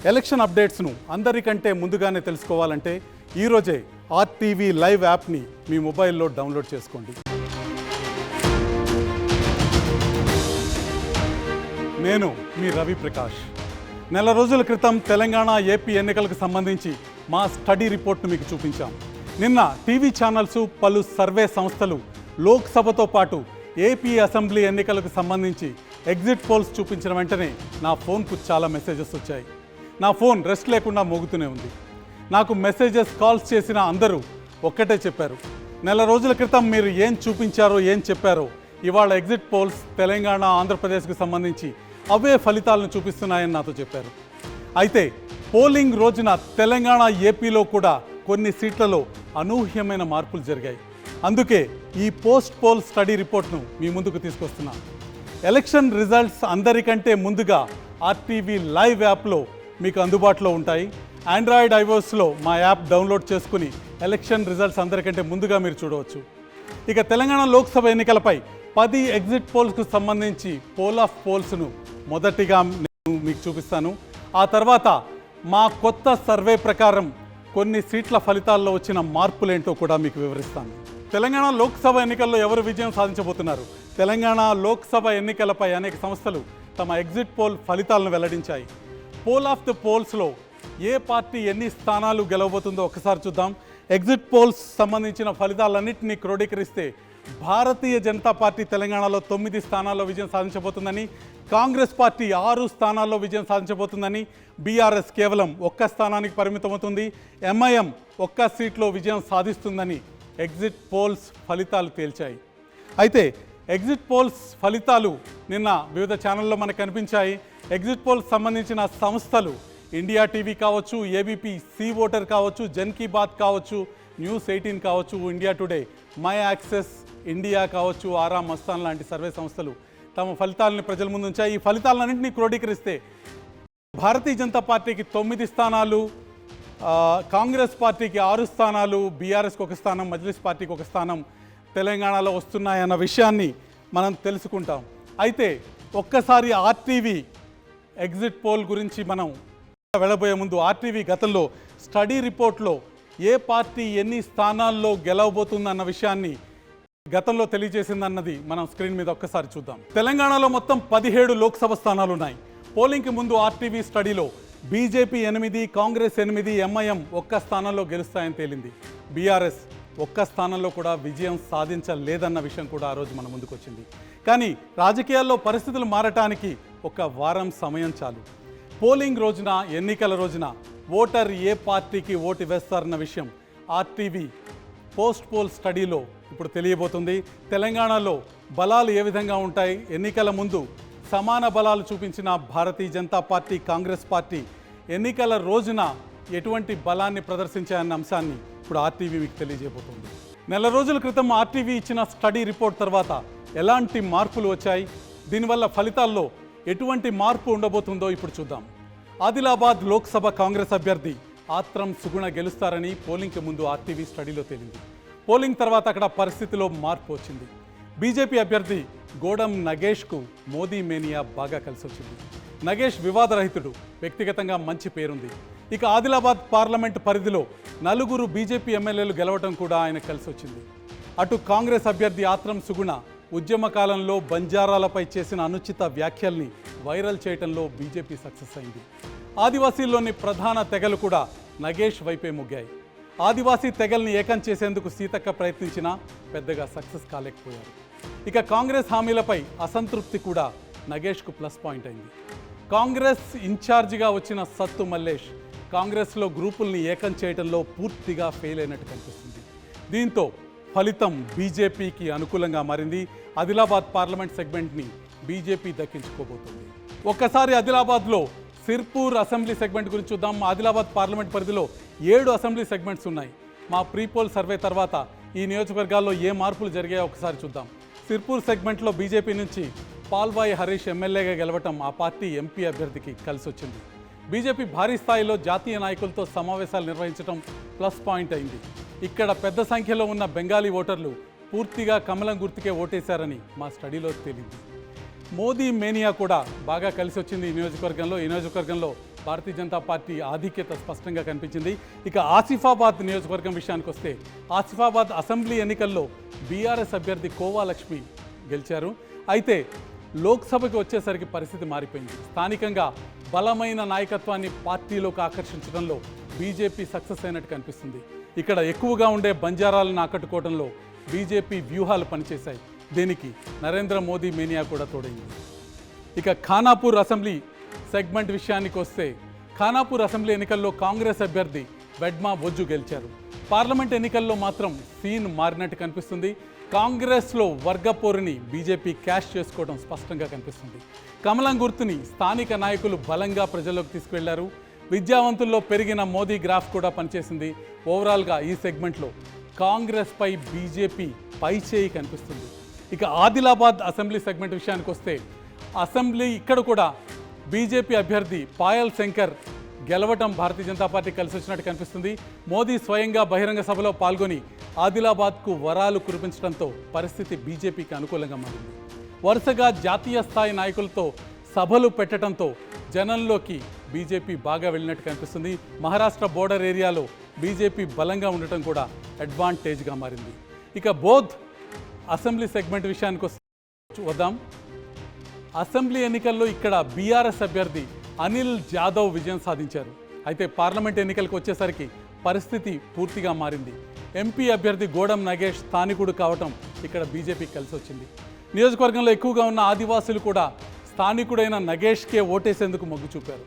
Election అప్డేట్స్ను అందరికంటే ముందుగానే తెలుసుకోవాలంటే ఈరోజే ఆర్టీవీ లైవ్ యాప్ని మీ మొబైల్లో డౌన్లోడ్ చేసుకోండి. నేను మీ రవి ప్రకాష్. నెల రోజుల క్రితం తెలంగాణ ఏపీ ఎన్నికలకు సంబంధించి మా స్టడీ రిపోర్ట్ను మీకు చూపించాం. నిన్న టీవీ ఛానల్స్, పలు సర్వే సంస్థలు లోక్సభతో పాటు ఏపీ అసెంబ్లీ ఎన్నికలకు సంబంధించి ఎగ్జిట్ పోల్స్ చూపించిన వెంటనే నా ఫోన్కు చాలా మెసేజెస్ వచ్చాయి. నా ఫోన్ రెస్ట్ లేకుండా మోగుతూనే ఉంది. నాకు మెసేజెస్, కాల్స్ చేసిన అందరూ ఒక్కటే చెప్పారు, నెల రోజుల క్రితం మీరు ఏం చూపించారో, ఏం చెప్పారో ఇవాళ ఎగ్జిట్ పోల్స్ తెలంగాణ, ఆంధ్రప్రదేశ్కు సంబంధించి అవే ఫలితాలను చూపిస్తున్నాయని నాతో చెప్పారు. అయితే పోలింగ్ రోజున తెలంగాణ, ఏపీలో కూడా కొన్ని సీట్లలో అనూహ్యమైన మార్పులు జరిగాయి. అందుకే ఈ పోస్ట్ పోల్ స్టడీ రిపోర్ట్ను మీ ముందుకు తీసుకొస్తున్నాను. ఎలక్షన్ రిజల్ట్స్ అందరికంటే ముందుగా ఆర్టీవీ లైవ్ యాప్లో మీకు అందుబాటులో ఉంటాయి. ఆండ్రాయిడ్, ఐఓఎస్లో మా యాప్ డౌన్లోడ్ చేసుకుని ఎలక్షన్ రిజల్ట్స్ అందరికంటే ముందుగా మీరు చూడవచ్చు. ఇక తెలంగాణ లోక్సభ ఎన్నికలపై 10 ఎగ్జిట్ పోల్స్కు సంబంధించి పోల్ ఆఫ్ పోల్స్ను మొదటిగా నేను మీకు చూపిస్తాను. ఆ తర్వాత మా కొత్త సర్వే ప్రకారం కొన్ని సీట్ల ఫలితాల్లో వచ్చిన మార్పులేంటో కూడా మీకు వివరిస్తాను. తెలంగాణ లోక్సభ ఎన్నికల్లో ఎవరు విజయం సాధించబోతున్నారు? తెలంగాణ లోక్సభ ఎన్నికలపై అనేక సంస్థలు తమ ఎగ్జిట్ పోల్ ఫలితాలను వెల్లడించాయి. పోల్ ఆఫ్ ది పోల్స్లో ఏ పార్టీ ఎన్ని స్థానాలు గెలవబోతుందో ఒకసారి చూద్దాం. ఎగ్జిట్ పోల్స్ సంబంధించిన ఫలితాలన్నింటినీ క్రోడీకరిస్తే భారతీయ జనతా పార్టీ తెలంగాణలో 9 స్థానాల్లో విజయం సాధించబోతుందని, కాంగ్రెస్ పార్టీ 6 స్థానాల్లో విజయం సాధించబోతుందని, బీఆర్ఎస్ కేవలం 1 స్థానానికి పరిమితమవుతుంది, ఎంఐఎం 1 సీట్లో విజయం సాధిస్తుందని ఎగ్జిట్ పోల్స్ ఫలితాలు తేల్చాయి. అయితే ఎగ్జిట్ పోల్స్ ఫలితాలు నిన్న వివిధ ఛానల్లో మనకు కనిపించాయి. ఎగ్జిట్ పోల్స్ సంబంధించిన సంస్థలు ఇండియా టీవీ కావచ్చు, ఏబీపీ, సి ఓటర్ కావచ్చు, జన్ కీ బాత్ కావచ్చు, న్యూస్ 18 కావచ్చు, India today, my access India కావచ్చు, ఆరా మస్తాన్ లాంటి సర్వే సంస్థలు తమ ఫలితాలను ప్రజల ముందు ఉంచాయి. ఈ ఫలితాలన్నింటినీ క్రోడీకరిస్తే భారతీయ జనతా పార్టీకి 9 స్థానాలు, కాంగ్రెస్ పార్టీకి 6 స్థానాలు, బీఆర్ఎస్కి 1 స్థానం, మజ్లిస్ పార్టీకి 1 స్థానం తెలంగాణలో వస్తున్నాయన్న విషయాన్ని మనం తెలుసుకుంటాం. అయితే ఒక్కసారి ఆర్టీవీ ఎగ్జిట్ పోల్ గురించి మనం వెళ్ళబోయే ముందు ఆర్టీవీ గతంలో స్టడీ రిపోర్ట్లో ఏ పార్టీ ఎన్ని స్థానాల్లో గెలవబోతుందన్న విషయాన్ని గతంలో తెలియజేసిందన్నది మనం స్క్రీన్ మీద ఒక్కసారి చూద్దాం. తెలంగాణలో మొత్తం 17 లోక్సభ స్థానాలు ఉన్నాయి. పోలింగ్కి ముందు ఆర్టీవీ స్టడీలో బీజేపీ 8, కాంగ్రెస్ 8, ఎంఐఎం 1 స్థానంలో గెలుస్తాయని తేలింది. బీఆర్ఎస్ 1 స్థానంలో కూడా విజయం సాధించలేదన్న విషయం కూడా ఆ రోజు మన ముందుకు వచ్చింది. కానీ రాజకీయాల్లో పరిస్థితులు మారటానికి 1 వారం సమయం చాలు. పోలింగ్ రోజున, ఎన్నికల రోజున ఓటర్ ఏ పార్టీకి ఓటు వేస్తారన్న విషయం ఆర్టీవీ పోస్ట్ పోల్ స్టడీలో ఇప్పుడు తెలియబోతుంది. తెలంగాణలో బలాలు ఏ విధంగా ఉంటాయి, ఎన్నికల ముందు సమాన బలాలు చూపించిన భారతీయ జనతా పార్టీ, కాంగ్రెస్ పార్టీ ఎన్నికల రోజున ఎటువంటి బలాన్ని ప్రదర్శించాయన్న అంశాన్ని ఇప్పుడు ఆర్టీవీ మీకు తెలియజేయబోతుంది. నెల రోజుల క్రితం ఆర్టీవీ ఇచ్చిన స్టడీ రిపోర్ట్ తర్వాత ఎలాంటి మార్పులు వచ్చాయి, దీనివల్ల ఫలితాల్లో ఎటువంటి మార్పు ఉండబోతుందో ఇప్పుడు చూద్దాం. ఆదిలాబాద్ లోక్సభ కాంగ్రెస్ అభ్యర్థి ఆత్రం సుగుణ గెలుస్తారని పోలింగ్కి ముందు ఆర్టీవీ స్టడీలో తేలింది. పోలింగ్ తర్వాత అక్కడ పరిస్థితిలో మార్పు వచ్చింది. బీజేపీ అభ్యర్థి గోడం నగేష్కు మోదీ మేనియా బాగా కలిసి వచ్చింది. నగేష్ వివాదరహితుడు, వ్యక్తిగతంగా మంచి పేరుంది. ఇక ఆదిలాబాద్ పార్లమెంట్ పరిధిలో 4 బీజేపీ ఎమ్మెల్యేలు గెలవడం కూడా ఆయన కలిసి వచ్చింది. అటు కాంగ్రెస్ అభ్యర్థి ఆత్రం సుగుణ ఉద్యమ కాలంలో బంజారాలపై చేసిన అనుచిత వ్యాఖ్యల్ని వైరల్ చేయడంలో బీజేపీ సక్సెస్ అయింది. ఆదివాసీల్లోని ప్రధాన తెగలు కూడా నగేష్ వైపే మొగ్గాయి. ఆదివాసీ తెగల్ని ఏకం చేసేందుకు సీతక్క ప్రయత్నించినా పెద్దగా సక్సెస్ కాలేకపోయారు. ఇక కాంగ్రెస్ హామీలపై అసంతృప్తి కూడా నగేష్కు ప్లస్ పాయింట్ అయింది. కాంగ్రెస్ ఇన్ఛార్జిగా వచ్చిన సత్తు మల్లేష్ కాంగ్రెస్లో గ్రూపుల్ని ఏకం చేయడంలో పూర్తిగా ఫెయిల్ అయినట్టు కనిపిస్తుంది. దీంతో ఫలితం బీజేపీకి అనుకూలంగా మారింది. ఆదిలాబాద్ పార్లమెంట్ సెగ్మెంట్ని బీజేపీ దక్కించుకోబోతుంది. ఒక్కసారి ఆదిలాబాద్లో సిర్పూర్ అసెంబ్లీ సెగ్మెంట్ గురించి చూద్దాం. ఆదిలాబాద్ పార్లమెంట్ పరిధిలో 7 అసెంబ్లీ సెగ్మెంట్స్ ఉన్నాయి. మా ప్రీపోల్ సర్వే తర్వాత ఈ నియోజకవర్గాల్లో ఏ మార్పులు జరిగాయో ఒకసారి చూద్దాం. సిర్పూర్ సెగ్మెంట్లో బీజేపీ నుంచి పాల్వాయి హరీష్ ఎమ్మెల్యేగా గెలవటం ఆ పార్టీ ఎంపీ అభ్యర్థికి కలిసి వచ్చింది. బీజేపీ భారీ స్థాయిలో జాతీయ నాయకులతో సమావేశాలు నిర్వహించడం ప్లస్ పాయింట్ అయింది. ఇక్కడ పెద్ద సంఖ్యలో ఉన్న బెంగాలీ ఓటర్లు పూర్తిగా కమలం గుర్తుకే ఓటేశారని మా స్టడీలో తేలింది. మోదీ మేనియా కూడా బాగా కలిసి వచ్చింది. ఈ నియోజకవర్గంలో భారతీయ జనతా పార్టీ ఆధిక్యత స్పష్టంగా కనిపించింది. ఇక ఆసిఫాబాద్ నియోజకవర్గం విషయానికి వస్తే ఆసిఫాబాద్ అసెంబ్లీ ఎన్నికల్లో బీఆర్ఎస్ అభ్యర్థి కోవా లక్ష్మి గెలిచారు. అయితే లోక్సభకి వచ్చేసరికి పరిస్థితి మారిపోయింది. స్థానికంగా బలమైన నాయకత్వాన్ని పార్టీలోకి ఆకర్షించడంలో బీజేపీ సక్సెస్ అయినట్టు కనిపిస్తుంది. ఇక్కడ ఎక్కువగా ఉండే బంజారాలను ఆకట్టుకోవడంలో బీజేపీ వ్యూహాలు పనిచేశాయి. దీనికి నరేంద్ర మోదీ మేనియా కూడా తోడైంది. ఇక ఖానాపూర్ అసెంబ్లీ సెగ్మెంట్ విషయానికి వస్తే ఖానాపూర్ అసెంబ్లీ ఎన్నికల్లో కాంగ్రెస్ అభ్యర్థి వెడ్మా బొజ్జు గెలిచారు. పార్లమెంట్ ఎన్నికల్లో మాత్రం సీన్ మారినట్టు కనిపిస్తుంది. కాంగ్రెస్లో వర్గపోరుని బీజేపీ క్యాష్ చేసుకోవడం స్పష్టంగా కనిపిస్తుంది. కమలం గుర్తుని స్థానిక నాయకులు బలంగా ప్రజల్లోకి తీసుకువెళ్లారు. విద్యావంతుల్లో పెరిగిన మోదీ గ్రాఫ్ కూడా పనిచేసింది. ఓవరాల్గా ఈ సెగ్మెంట్లో కాంగ్రెస్పై బీజేపీ పైచేయి కనిపిస్తుంది. ఇక ఆదిలాబాద్ అసెంబ్లీ సెగ్మెంట్ విషయానికి వస్తే అసెంబ్లీ ఇక్కడ కూడా బీజేపీ అభ్యర్థి పాయల్ శంకర్ గెలవటం భారతీయ జనతా పార్టీ కలిసి వచ్చినట్టు కనిపిస్తుంది. మోదీ స్వయంగా బహిరంగ సభలో పాల్గొని ఆదిలాబాద్కు వరాలు కురిపించడంతో పరిస్థితి బీజేపీకి అనుకూలంగా మారింది. వరుసగా జాతీయ స్థాయి నాయకులతో సభలు పెట్టడంతో జనంలోకి బీజేపీ బాగా వెళ్ళినట్టు కనిపిస్తుంది. మహారాష్ట్ర బోర్డర్ ఏరియాలో బీజేపీ బలంగా ఉండటం కూడా అడ్వాంటేజ్గా మారింది. ఇక బోధ్ అసెంబ్లీ సెగ్మెంట్ విషయానికి వద్దాం. అసెంబ్లీ ఎన్నికల్లో ఇక్కడ బీఆర్ఎస్ అభ్యర్థి అనిల్ జాదవ్ విజయం సాధించారు. అయితే పార్లమెంట్ ఎన్నికలకు వచ్చేసరికి పరిస్థితి పూర్తిగా మారింది. ఎంపీ అభ్యర్థి గోడం నగేష్ స్థానికుడు కావటం ఇక్కడ బీజేపీకి కలిసి వచ్చింది. నియోజకవర్గంలో ఎక్కువగా ఉన్న ఆదివాసులు కూడా స్థానికుడైన నగేష్కే ఓటేసేందుకు మొగ్గు చూపారు.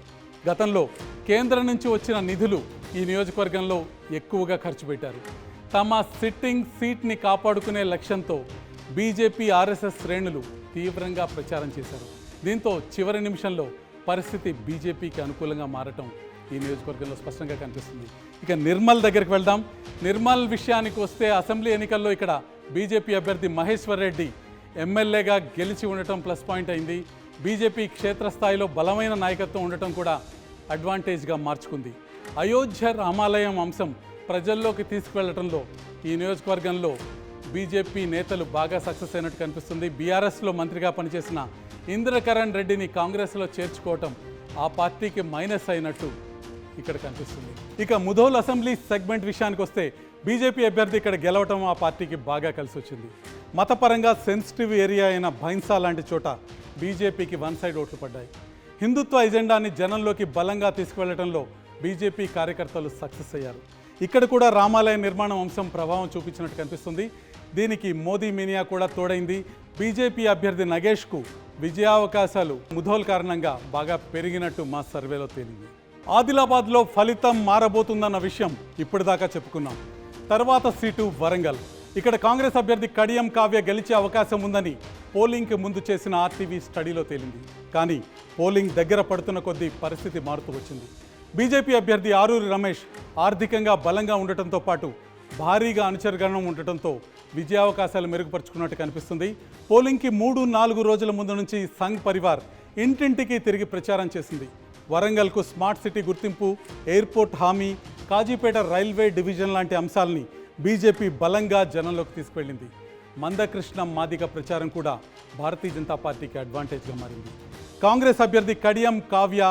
గతంలో కేంద్రం నుంచి వచ్చిన నిధులు ఈ నియోజకవర్గంలో ఎక్కువగా ఖర్చు పెట్టారు. తమ సిట్టింగ్ సీట్ని కాపాడుకునే లక్ష్యంతో బీజేపీ ఆర్ఎస్ఎస్ శ్రేణులు తీవ్రంగా ప్రచారం చేశారు. దీంతో చివరి నిమిషంలో పరిస్థితి బీజేపీకి అనుకూలంగా మారటం ఈ నియోజకవర్గంలో స్పష్టంగా కనిపిస్తుంది. ఇక నిర్మల్ దగ్గరికి వెళ్దాం. నిర్మల్ విషయానికి వస్తే అసెంబ్లీ ఎన్నికల్లో ఇక్కడ బీజేపీ అభ్యర్థి మహేశ్వర్ రెడ్డి ఎమ్మెల్యేగా గెలిచి ఉండటం ప్లస్ పాయింట్ అయింది. బీజేపీ క్షేత్రస్థాయిలో బలమైన నాయకత్వం ఉండటం కూడా అడ్వాంటేజ్గా మార్చుకుంది. అయోధ్య రామాలయం అంశం ప్రజల్లోకి తీసుకువెళ్లడంలో ఈ నియోజకవర్గంలో బీజేపీ నేతలు బాగా సక్సెస్ అయినట్టు కనిపిస్తుంది. బీఆర్ఎస్లో మంత్రిగా పనిచేసిన ఇంద్రకరణ్ రెడ్డిని కాంగ్రెస్లో చేర్చుకోవటం ఆ పార్టీకి మైనస్ అయినట్టు ఇక్కడ కనిపిస్తుంది. ఇక ముధోల్ అసెంబ్లీ సెగ్మెంట్ విషయానికి వస్తే బీజేపీ అభ్యర్థి ఇక్కడ గెలవటం ఆ పార్టీకి బాగా కలిసి వచ్చింది. మతపరంగా సెన్సిటివ్ ఏరియా అయిన భైన్సా లాంటి చోట బీజేపీకి వన్ సైడ్ ఓట్లు పడ్డాయి. హిందుత్వ ఎజెండాని జనంలోకి బలంగా తీసుకువెళ్లడంలో బీజేపీ కార్యకర్తలు సక్సెస్ అయ్యారు. ఇక్కడ కూడా రామాలయ నిర్మాణం అంశం ప్రభావం చూపించినట్టు కనిపిస్తుంది. దీనికి మోదీ మీనియా కూడా తోడైంది. బీజేపీ అభ్యర్థి నగేష్కు విజయావకాశాలు ముధోల్ కారణంగా బాగా పెరిగినట్టు మా సర్వేలో తేలింది. ఆదిలాబాద్లో ఫలితం మారబోతుందన్న విషయం ఇప్పటిదాకా చెప్పుకున్నాం. తర్వాత సీటు వరంగల్. ఇక్కడ కాంగ్రెస్ అభ్యర్థి కడియం కావ్య గెలిచే అవకాశం ఉందని పోలింగ్కి ముందు చేసిన ఆర్టీవీ స్టడీలో తేలింది. కానీ పోలింగ్ దగ్గర పడుతున్న కొద్దీ పరిస్థితి మారుతూ వచ్చింది. బీజేపీ అభ్యర్థి ఆరూరి రమేష్ ఆర్థికంగా బలంగా ఉండటంతో పాటు భారీగా అనుచరగణం ఉండటంతో విజయావకాశాలు మెరుగుపరుచుకున్నట్టు కనిపిస్తుంది. పోలింగ్కి 3-4 రోజుల ముందు నుంచి సంఘ్ పరివార్ ఇంటింటికి తిరిగి ప్రచారం చేసింది. వరంగల్కు స్మార్ట్ సిటీ గుర్తింపు, ఎయిర్పోర్ట్ హామీ, కాజీపేట రైల్వే డివిజన్ లాంటి అంశాలని బీజేపీ బలంగా జనంలోకి తీసుకువెళ్ళింది. మందకృష్ణ మాదిగ ప్రచారం కూడా భారతీయ జనతా పార్టీకి అడ్వాంటేజ్గా మారింది. కాంగ్రెస్ అభ్యర్థి కడియం కావ్య,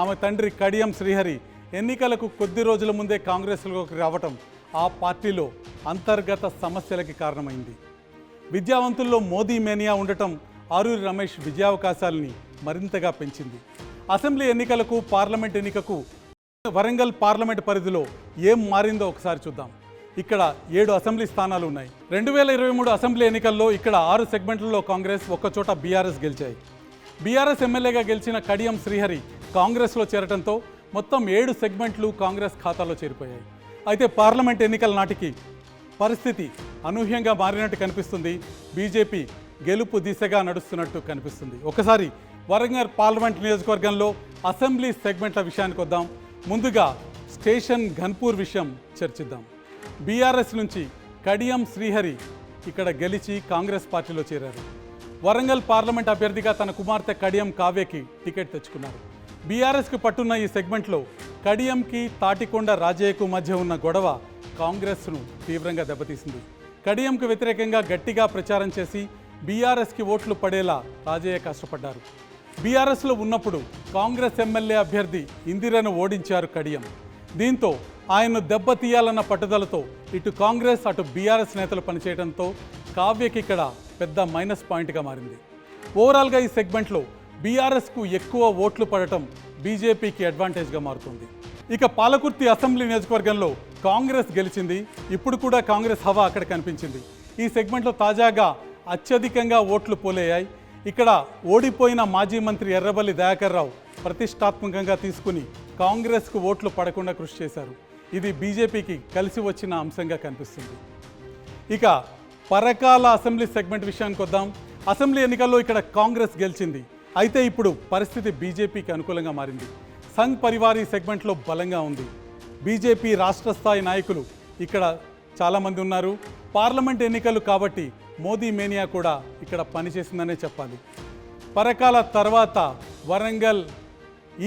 ఆమె తండ్రి కడియం శ్రీహరి ఎన్నికలకు కొద్ది రోజుల ముందే కాంగ్రెస్లోకి రావటం ఆ పార్టీలో అంతర్గత సమస్యలకి కారణమైంది. విద్యావంతుల్లో మోదీ మేనియా ఉండటం ఆరూరి రమేష్ విజయావకాశాలని మరింతగా పెంచింది. అసెంబ్లీ ఎన్నికలకు పార్లమెంట్ ఎన్నికకు వరంగల్ పార్లమెంట్ పరిధిలో ఏం మారిందో ఒకసారి చూద్దాం. ఇక్కడ 7 అసెంబ్లీ స్థానాలు ఉన్నాయి. 2023 అసెంబ్లీ ఎన్నికల్లో ఇక్కడ 6 సెగ్మెంట్లలో కాంగ్రెస్, ఒక్కచోట బీఆర్ఎస్ గెలిచాయి. బీఆర్ఎస్ ఎమ్మెల్యేగా గెలిచిన కడియం శ్రీహరి కాంగ్రెస్లో చేరటంతో మొత్తం 7 సెగ్మెంట్లు కాంగ్రెస్ ఖాతాలో చేరిపోయాయి. అయితే పార్లమెంట్ ఎన్నికల నాటికి పరిస్థితి అనూహ్యంగా మారినట్టు కనిపిస్తుంది. బీజేపీ గెలుపు దిశగా నడుస్తున్నట్టు కనిపిస్తుంది. ఒకసారి వరంగల్ పార్లమెంట్ నియోజకవర్గంలో అసెంబ్లీ సెగ్మెంట్ల విషయానికి వద్దాం. ముందుగా స్టేషన్ ఘన్పూర్ విషయం చర్చిద్దాం. బీఆర్ఎస్ నుంచి కడియం శ్రీహరి ఇక్కడ గెలిచి కాంగ్రెస్ పార్టీలో చేరారు. వరంగల్ పార్లమెంట్ అభ్యర్థిగా తన కుమార్తె కడియం కావ్యకి టికెట్ తెచ్చుకున్నారు. బీఆర్ఎస్కి పట్టున్న ఈ సెగ్మెంట్లో కడియంకి తాటికొండ రాజయ్యకు మధ్య ఉన్న గొడవ కాంగ్రెస్ను తీవ్రంగా దెబ్బతీసింది. కడియంకు వ్యతిరేకంగా గట్టిగా ప్రచారం చేసి బీఆర్ఎస్కి ఓట్లు పడేలా రాజయ్య కష్టపడ్డారు. బీఆర్ఎస్లో ఉన్నప్పుడు కాంగ్రెస్ ఎమ్మెల్యే అభ్యర్థి ఇందిరను ఓడించారు కడియం. దీంతో ఆయన్ను దెబ్బతీయాలన్న పట్టుదలతో ఇటు కాంగ్రెస్ అటు బీఆర్ఎస్ నేతలు పనిచేయడంతో కావ్యకి ఇక్కడ పెద్ద మైనస్ పాయింట్గా మారింది. ఓవరాల్గా ఈ సెగ్మెంట్లో బీఆర్ఎస్కు ఎక్కువ ఓట్లు పడటం బీజేపీకి అడ్వాంటేజ్గా మారుతుంది. ఇక పాలకుర్తి అసెంబ్లీ నియోజకవర్గంలో కాంగ్రెస్ గెలిచింది. ఇప్పుడు కూడా కాంగ్రెస్ హవా అక్కడ కనిపించింది. ఈ సెగ్మెంట్లో తాజాగా అత్యధికంగా ఓట్లు పోలయ్యాయి. ఇక్కడ ఓడిపోయిన మాజీ మంత్రి ఎర్రబల్లి దయాకర్ రావు ప్రతిష్టాత్మకంగా తీసుకుని కాంగ్రెస్కు ఓట్లు పడకుండా కృషి చేశారు. ఇది బీజేపీకి కలిసి వచ్చిన అంశంగా కనిపిస్తుంది. ఇక పరకాల అసెంబ్లీ సెగ్మెంట్ విషయానికి వద్దాం. అసెంబ్లీ ఎన్నికల్లో ఇక్కడ కాంగ్రెస్ గెలిచింది. అయితే ఇప్పుడు పరిస్థితి బీజేపీకి అనుకూలంగా మారింది. సంఘ్ పరివార్ ఈ సెగ్మెంట్లో బలంగా ఉంది. బీజేపీ రాష్ట్ర స్థాయి నాయకులు ఇక్కడ చాలామంది ఉన్నారు. పార్లమెంట్ ఎన్నికలు కాబట్టి మోదీ మేనియా కూడా ఇక్కడ పనిచేసిందనే చెప్పాలి. పరకాల తర్వాత వరంగల్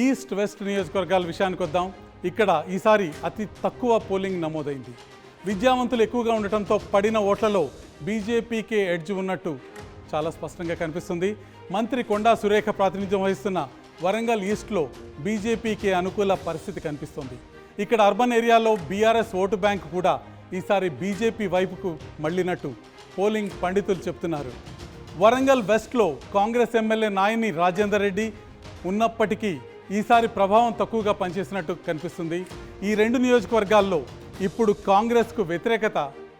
ఈస్ట్ వెస్ట్ నియోజకవర్గాల విషయానికి వద్దాం. ఇక్కడ ఈసారి అతి తక్కువ పోలింగ్ నమోదైంది. విద్యావంతులు ఎక్కువగా ఉండటంతో పడిన ఓట్లలో బీజేపీకే ఎడ్జ్ ఉన్నట్టు చాలా స్పష్టంగా కనిపిస్తుంది. మంత్రి కొండా సురేఖ ప్రాతినిధ్యం వహిస్తున్న వరంగల్ ఈస్ట్లో బీజేపీకి అనుకూల పరిస్థితి కనిపిస్తుంది. ఇక్కడ అర్బన్ ఏరియాలో బీఆర్ఎస్ ఓటు బ్యాంక్ కూడా ఈసారి బీజేపీ వైపుకు మళ్ళినట్టు పోలింగ్ పండితులు చెప్తున్నారు. వరంగల్ వెస్ట్లో కాంగ్రెస్ ఎమ్మెల్యే నాయని రాజేందర్ రెడ్డి ఉన్నప్పటికీ ఈసారి ప్రభావం తక్కువగా పనిచేసినట్టు కనిపిస్తుంది. ఈ రెండు నియోజకవర్గాల్లో ఇప్పుడు కాంగ్రెస్కు వ్యతిరేకత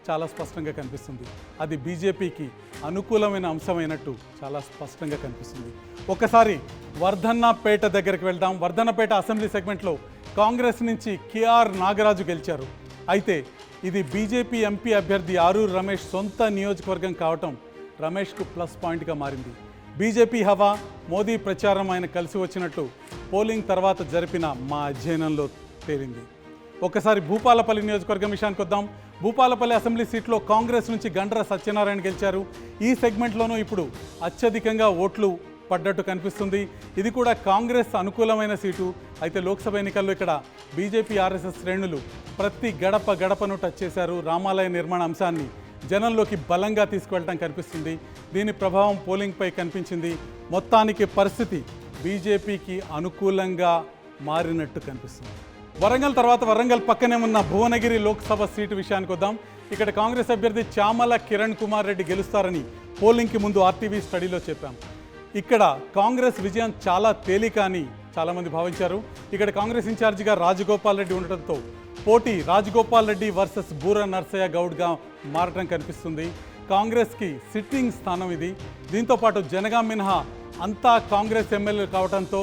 చాలా స్పష్టంగా కనిపిస్తుంది. అది బీజేపీకి అనుకూలమైన అంశమైనట్టు చాలా స్పష్టంగా కనిపిస్తుంది. ఒకసారి వర్ధన్నపేట దగ్గరికి వెళ్దాం. వర్ధన్నపేట అసెంబ్లీ సెగ్మెంట్లో కాంగ్రెస్ నుంచి కేఆర్ నాగరాజు గెలిచారు. అయితే ఇది బీజేపీ ఎంపీ అభ్యర్థి ఆరూరు రమేష్ సొంత నియోజకవర్గం కావటం రమేష్కు ప్లస్ పాయింట్గా మారింది. బీజేపీ హవా మోదీ ప్రచారం ఆయన కలిసి వచ్చినట్టు పోలింగ్ తర్వాత జరిపిన మా అధ్యయనంలో తేలింది. ఒకసారి భూపాలపల్లి నియోజకవర్గం విషయానికి వద్దాం. భూపాలపల్లి అసెంబ్లీ సీట్లో కాంగ్రెస్ నుంచి గండ్ర సత్యనారాయణ గెలిచారు. ఈ సెగ్మెంట్లోనూ ఇప్పుడు అత్యధికంగా ఓట్లు పడ్డట్టు కనిపిస్తుంది. ఇది కూడా కాంగ్రెస్ అనుకూలమైన సీటు. అయితే లోక్సభ ఎన్నికల్లో ఇక్కడ బీజేపీ ఆర్ఎస్ఎస్ శ్రేణులు ప్రతి గడపను టచ్ చేశారు. రామాలయ నిర్మాణ అంశాన్ని జనంలోకి బలంగా తీసుకువెళ్ళడం కనిపిస్తుంది. దీని ప్రభావం పోలింగ్పై కనిపించింది. మొత్తానికి పరిస్థితి బీజేపీకి అనుకూలంగా మారినట్టు కనిపిస్తుంది. వరంగల్ తర్వాత వరంగల్ పక్కనే ఉన్న భువనగిరి లోక్సభ సీటు విషయానికి వద్దాం. ఇక్కడ కాంగ్రెస్ అభ్యర్థి చామల కిరణ్ కుమార్ రెడ్డి గెలుస్తారని పోలింగ్కి ముందు ఆర్టీవీ స్టడీలో చెప్పాం. ఇక్కడ కాంగ్రెస్ విజయం చాలా తేలిక అని చాలామంది భావించారు. ఇక్కడ కాంగ్రెస్ ఇన్ఛార్జిగా రాజగోపాల్ రెడ్డి ఉండటంతో పోటీ రాజగోపాల్ రెడ్డి వర్సెస్ బూర నర్సయ్య గౌడ్గా మారటం కనిపిస్తుంది. కాంగ్రెస్కి సిట్టింగ్ స్థానం ఇది. దీంతోపాటు జనగాం మినహా అంతా కాంగ్రెస్ ఎమ్మెల్యేలు కావడంతో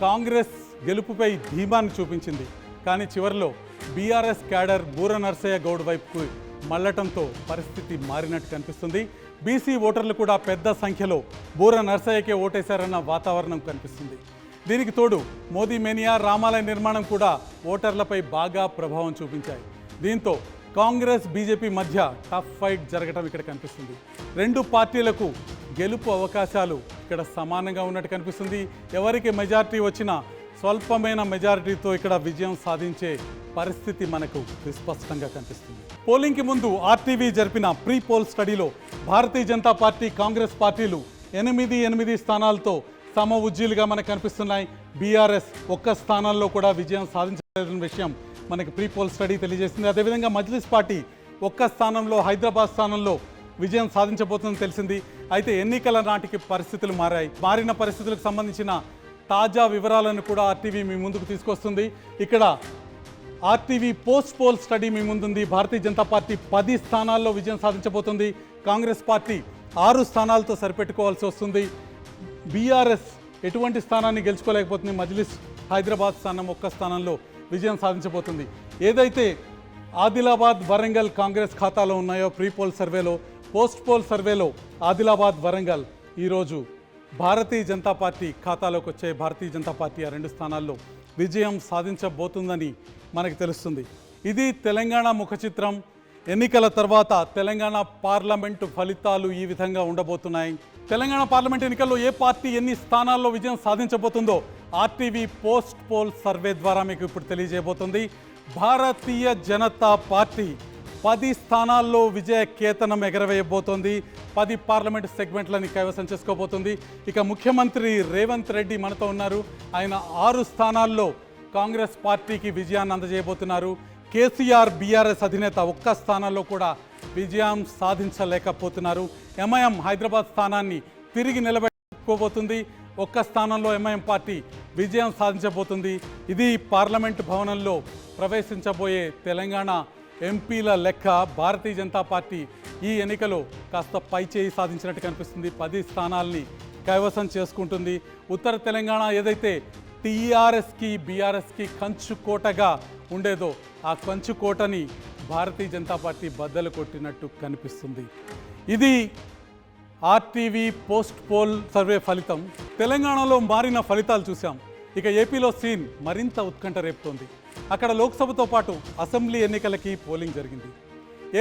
కాంగ్రెస్ గెలుపుపై ధీమాన్ని చూపించింది. కానీ చివరిలో బీఆర్ఎస్ క్యాడర్ బూర నర్సయ్య గౌడ్ వైపుకు మళ్ళటంతో పరిస్థితి మారినట్టు కనిపిస్తుంది. బీసీ ఓటర్లు కూడా పెద్ద సంఖ్యలో బూర నర్సయ్యకే ఓటేశారన్న వాతావరణం కనిపిస్తుంది. దీనికి తోడు మోదీ మేనియా రామాలయ నిర్మాణం కూడా ఓటర్లపై బాగా ప్రభావం చూపించాయి. దీంతో కాంగ్రెస్ బీజేపీ మధ్య టఫ్ ఫైట్ జరగడం ఇక్కడ కనిపిస్తుంది. రెండు పార్టీలకు గెలుపు అవకాశాలు ఇక్కడ సమానంగా ఉన్నట్టు కనిపిస్తుంది. ఎవరికి మెజారిటీ వచ్చినా స్వల్పమైన మెజారిటీతో ఇక్కడ విజయం సాధించే పరిస్థితి మనకు విస్పష్టంగా కనిపిస్తుంది. పోలింగ్కి ముందు ఆర్టీవీ జరిపిన ప్రీ పోల్ స్టడీలో భారతీయ జనతా పార్టీ కాంగ్రెస్ పార్టీలు 8 స్థానాలతో సమ ఉజ్జీలుగా మనకు కనిపిస్తున్నాయి. బీఆర్ఎస్ ఒక్క స్థానాల్లో కూడా విజయం సాధించలేదన్న విషయం మనకి ప్రీ పోల్ స్టడీ తెలియజేసింది. అదేవిధంగా మజ్లిస్ పార్టీ ఒక్క స్థానంలో హైదరాబాద్ స్థానంలో విజయం సాధించబోతుందని తెలిసింది. అయితే ఎన్నికల నాటికి పరిస్థితులు మారాయి. మారిన పరిస్థితులకు సంబంధించిన తాజా వివరాలను కూడా ఆర్టీవీ మీ ముందుకు తీసుకొస్తుంది. ఇక్కడ ఆర్టీవీ పోస్ట్ పోల్ స్టడీ మీ ముందుంది. భారతీయ జనతా పార్టీ 10 స్థానాల్లో విజయం సాధించబోతుంది. కాంగ్రెస్ పార్టీ 6 స్థానాలతో సరిపెట్టుకోవాల్సి వస్తుంది. బీఆర్ఎస్ ఎటువంటి స్థానాన్ని గెలుచుకోలేకపోతుంది. మజ్లిస్ హైదరాబాద్ స్థానం ఒక్క స్థానంలో విజయం సాధించబోతుంది. ఏదైతే ఆదిలాబాద్ వరంగల్ కాంగ్రెస్ ఖాతాలో ఉన్నాయో ప్రీ పోల్ సర్వేలో, పోస్ట్ పోల్ సర్వేలో ఆదిలాబాద్ వరంగల్ ఈరోజు భారతీయ జనతా పార్టీ ఖాతాలోకి వచ్చే భారతీయ జనతా పార్టీ ఆ 2 స్థానాల్లో విజయం సాధించబోతుందని మనకు తెలుస్తుంది. ఇది తెలంగాణ ముఖ చిత్రం. ఎన్నికల తర్వాత తెలంగాణ పార్లమెంటు ఫలితాలు ఈ విధంగా ఉండబోతున్నాయి. తెలంగాణ పార్లమెంట్ ఎన్నికల్లో ఏ పార్టీ ఎన్ని స్థానాల్లో విజయం సాధించబోతుందో ఆర్టీవీ పోస్ట్ పోల్ సర్వే ద్వారా మీకు ఇప్పుడు తెలియజేయబోతుంది. భారతీయ జనతా పార్టీ 10 స్థానాల్లో విజయ కేతనం ఎగరవేయబోతోంది. 10 పార్లమెంటు సెగ్మెంట్లని కైవసం చేసుకోబోతుంది. ఇక ముఖ్యమంత్రి రేవంత్ రెడ్డి మనతో ఉన్నారు. ఆయన 6 స్థానాల్లో కాంగ్రెస్ పార్టీకి విజయాన్ని అందజేయబోతున్నారు. కేసీఆర్ బీఆర్ఎస్ అధినేత ఒక్క స్థానాల్లో కూడా విజయం సాధించలేకపోతున్నారు. ఎంఐఎం హైదరాబాద్ స్థానాన్ని తిరిగి నిలబెట్టుకోబోతుంది. ఒక్క స్థానంలో ఎంఐఎం పార్టీ విజయం సాధించబోతుంది. ఇది పార్లమెంటు భవనంలో ప్రవేశించబోయే తెలంగాణ ఎంపీల లెక్క. భారతీయ జనతా పార్టీ ఈ ఎన్నికలో కాస్త పైచేయి సాధించినట్టు కనిపిస్తుంది. 10 స్థానాల్ని కైవసం చేసుకుంటుంది. ఉత్తర తెలంగాణ ఏదైతే టీఆర్ఎస్కి బీఆర్ఎస్కి కంచుకోటగా ఉండేదో ఆ కంచుకోటని భారతీయ జనతా పార్టీ బద్దలు కొట్టినట్టు కనిపిస్తుంది. ఇది ఆర్టీవీ పోస్ట్ పోల్ సర్వే ఫలితం. తెలంగాణలో మారిన ఫలితాలు చూసాం. ఇక ఏపీలో సీన్ మరింత ఉత్కంఠ రేపుతోంది. అక్కడ లోక్సభతో పాటు అసెంబ్లీ ఎన్నికలకి పోలింగ్ జరిగింది.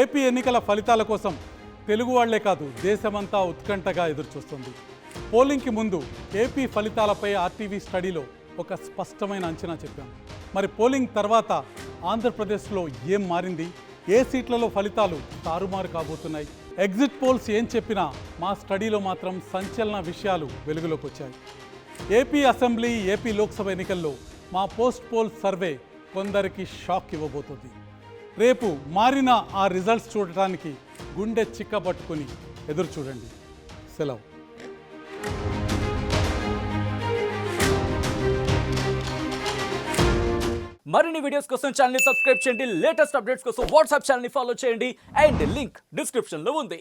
ఏపీ ఎన్నికల ఫలితాల కోసం తెలుగు వాళ్లే కాదు దేశమంతా ఉత్కంఠగా ఎదురుచూస్తుంది. పోలింగ్కి ముందు ఏపీ ఫలితాలపై ఆర్టీవీ స్టడీలో ఒక స్పష్టమైన అంచనా చెప్పాం. మరి పోలింగ్ తర్వాత ఆంధ్రప్రదేశ్లో ఏం మారింది? ఏ సీట్లలో ఫలితాలు తారుమారు కాబోతున్నాయి? ఎగ్జిట్ పోల్స్ ఏం చెప్పినా మా స్టడీలో మాత్రం సంచలన విషయాలు వెలుగులోకి వచ్చాయి. ఏపీ అసెంబ్లీ, ఏపీ లోక్సభ ఎన్నికల్లో మా పోస్ట్ పోల్ సర్వే కొందరికి షాక్ ఇవ్వబోతుంది. రేపు మారిన ఆ రిజల్ట్స్ చూడటానికి గుండె చిక్కబట్టుకుని ఎదురు చూడండి. సెలవు. మరిన్ని వీడియోస్ కోసం ఛానల్ ని సబ్స్క్రైబ్ చేయండి. లేటెస్ట్ అప్డేట్స్ కోసం వాట్సాప్ ఛానల్ ని ఫాలో చేయండి. అండ్ లింక్ డిస్క్రిప్షన్ లో ఉంది.